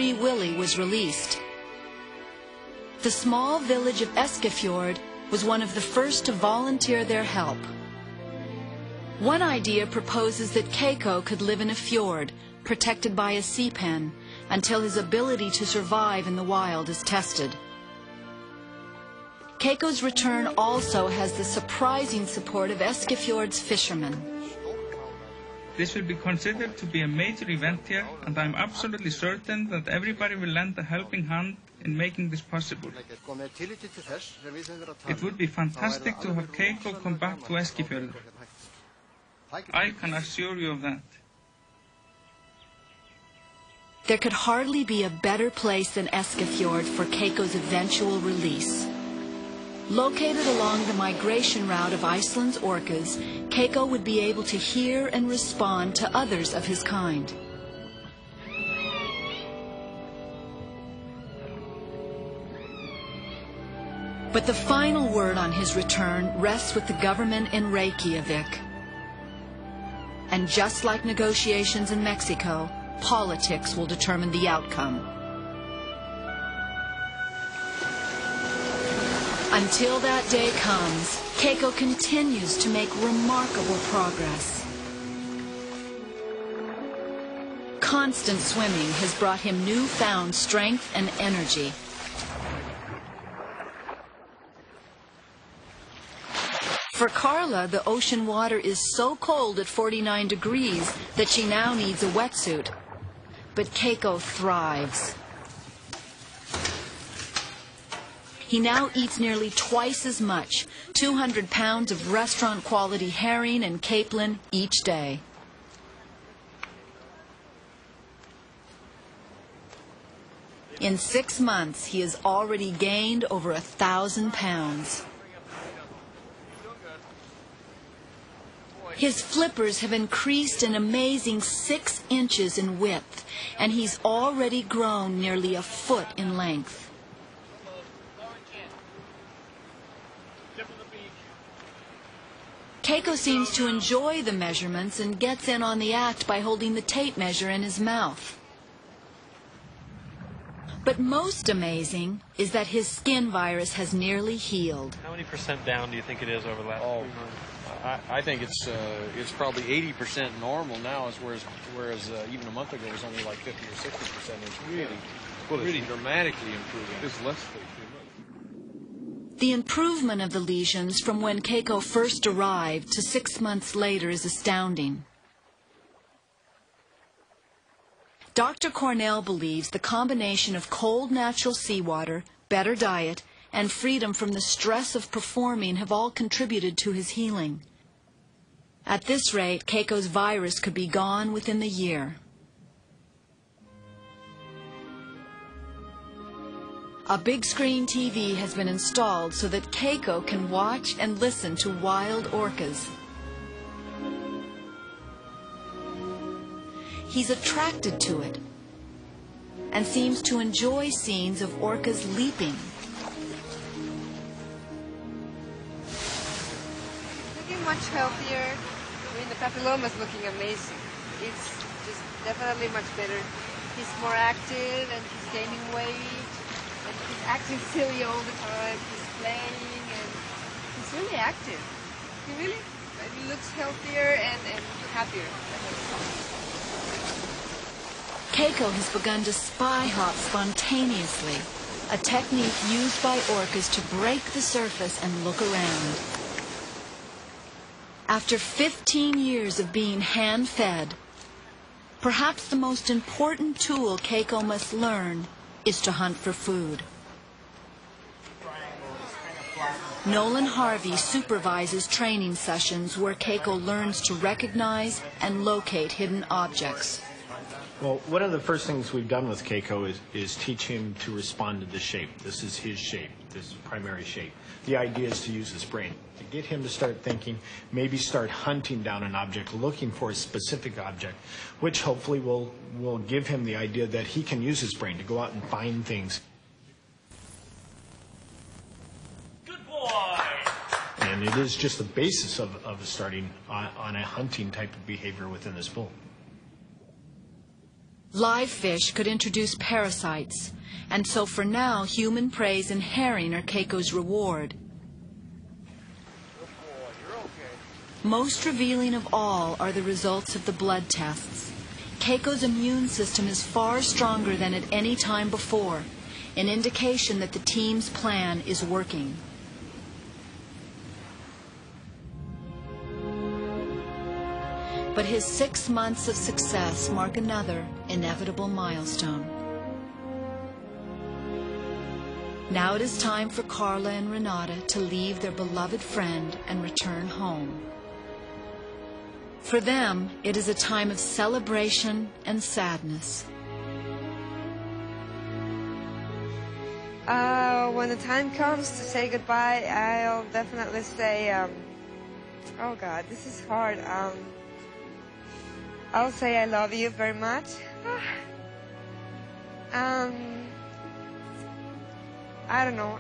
Free Willy was released. The small village of Eskifjord was one of the first to volunteer their help. One idea proposes that Keiko could live in a fjord, protected by a sea pen, until his ability to survive in the wild is tested. Keiko's return also has the surprising support of Eskifjord's fishermen. This will be considered to be a major event here, and I am absolutely certain that everybody will lend a helping hand in making this possible. It would be fantastic to have Keiko come back to Eskifjord. I can assure you of that. There could hardly be a better place than Eskifjord for Keiko's eventual release. Located along the migration route of Iceland's orcas, Keiko would be able to hear and respond to others of his kind. But the final word on his return rests with the government in Reykjavik. And just like negotiations in Mexico, politics will determine the outcome. Until that day comes, Keiko continues to make remarkable progress. Constant swimming has brought him newfound strength and energy. For Carla, the ocean water is so cold at 49 degrees that she now needs a wetsuit. But Keiko thrives. He now eats nearly twice as much, 200 pounds of restaurant-quality herring and capelin each day. In 6 months, he has already gained over 1,000 pounds. His flippers have increased an amazing 6 inches in width, and he's already grown nearly a foot in length. Keiko seems to enjoy the measurements and gets in on the act by holding the tape measure in his mouth. But most amazing is that his skin virus has nearly healed. How many % down do you think it is over the last 3 months? I think it's probably 80% normal now, whereas even a month ago it was only like 50 or 60%. It's really dramatically improving. It's less than 3 months. The improvement of the lesions from when Keiko first arrived to 6 months later is astounding. Dr. Cornell believes the combination of cold natural seawater, better diet, and freedom from the stress of performing have all contributed to his healing. At this rate, Keiko's virus could be gone within the year. A big screen TV has been installed so that Keiko can watch and listen to wild orcas. He's attracted to it and seems to enjoy scenes of orcas leaping. Looking much healthier. I mean, the papilloma's looking amazing. It's just definitely much better. He's more active and he's gaining weight. And he's acting silly all the time. He's playing and he's really active. He looks healthier and happier. Keiko has begun to spy hop spontaneously, a technique used by orcas to break the surface and look around. After 15 years of being hand-fed, perhaps the most important tool Keiko must learn is to hunt for food. Nolan Harvey supervises training sessions where Keiko learns to recognize and locate hidden objects. Well, one of the first things we've done with Keiko is teach him to respond to the shape. This is his shape, this primary shape. The idea is to use his brain, to get him to start thinking, maybe start hunting down an object, looking for a specific object, which hopefully will give him the idea that he can use his brain to go out and find things. Good boy! And it is just the basis of starting on a hunting type of behavior within this pool. Live fish could introduce parasites, and so for now, human praise and herring are Keiko's reward. Most revealing of all are the results of the blood tests. Keiko's immune system is far stronger than at any time before, an indication that the team's plan is working. But his 6 months of success mark another inevitable milestone. Now it is time for Carla and Renata to leave their beloved friend and return home. For them, it is a time of celebration and sadness. When the time comes to say goodbye, I'll definitely say, oh God, this is hard. I'll say I love you very much. I don't know.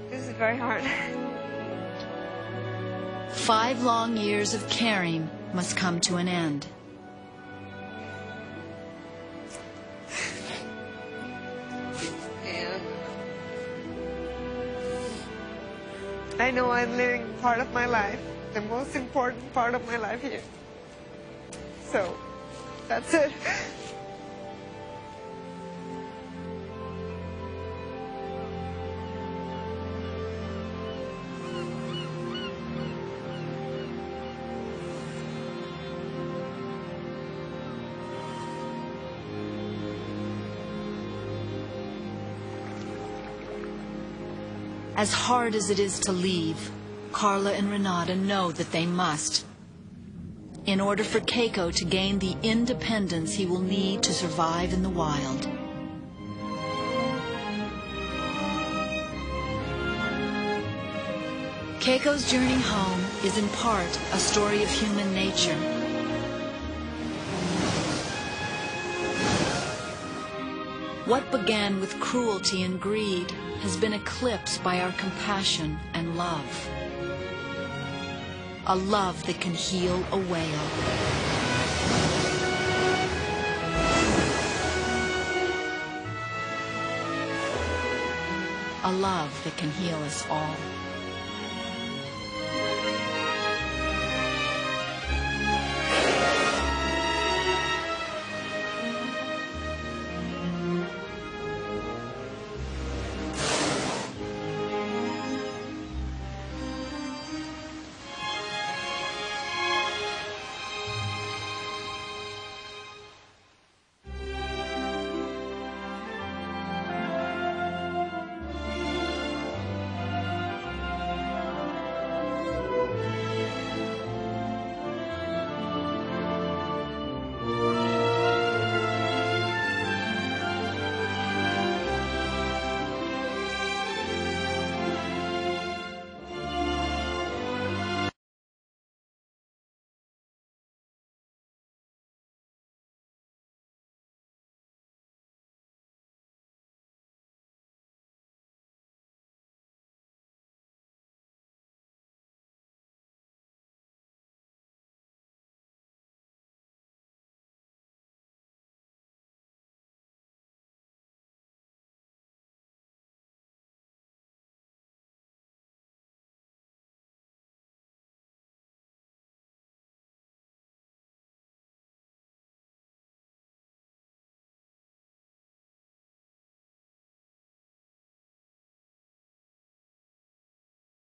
This is very hard. 5 long years of caring must come to an end. And I know I'm living part of my life, the most important part of my life here. So, that's it. As hard as it is to leave, Carla and Renata know that they must, in order for Keiko to gain the independence he will need to survive in the wild. Keiko's journey home is in part a story of human nature. What began with cruelty and greed has been eclipsed by our compassion and love. A love that can heal a whale. A love that can heal us all.